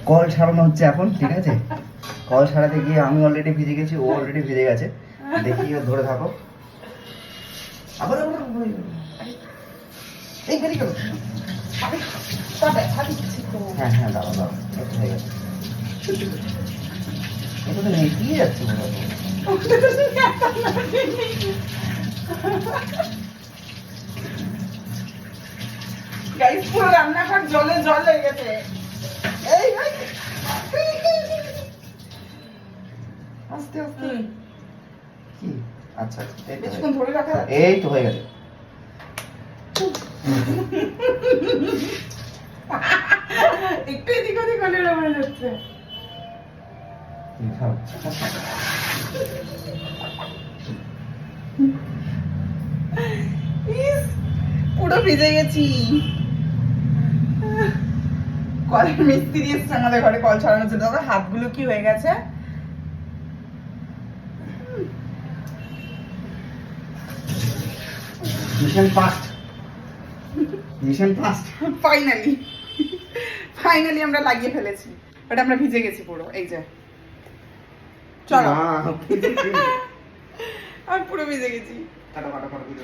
Call ছাড়ানো হচ্ছে এখন, ঠিক আছে? কল ছাড়াতে গিয়ে আমি অলরেডি ভিজে গেছি, ও অলরেডি ভিজে গেছে। দেখি ও ধরে থাকো। আবার এই গাড়ি কেন? হ্যাঁ হ্যাঁ, দাঁড়াও দাঁড়াও, একটু হয়ে গেছে। এটা তো নেতিয়ে যাচ্ছে মনে হয়। গাইস পুরো রান্নাঘর জলে জল হয়ে গেছে। এই আস্তে আস্তে কি? আচ্ছা, এই তো কিছুক্ষণ ধরে রাখা যাচ্ছে। এই তো হয়ে গেছে। একটু এদিক ওদিক হলে রয়ে যাচ্ছে। খাও। ইস, পুরো ভিজে গেছি। কলের মিস্ত্রি এসছে আমাদের ঘরে কল ছাড়ানোর জন্য। আমার হাতগুলো কি হয়ে গেছে? Mission fast, mission fast. Finally আমরা লাগিয়ে ফেলেছি, বাট আমরা ভিজে গেছি পুরো। এই যে চলো, আমি পুরো ভিজে গেছি। কাটো কাটো কাটো ভিডিও।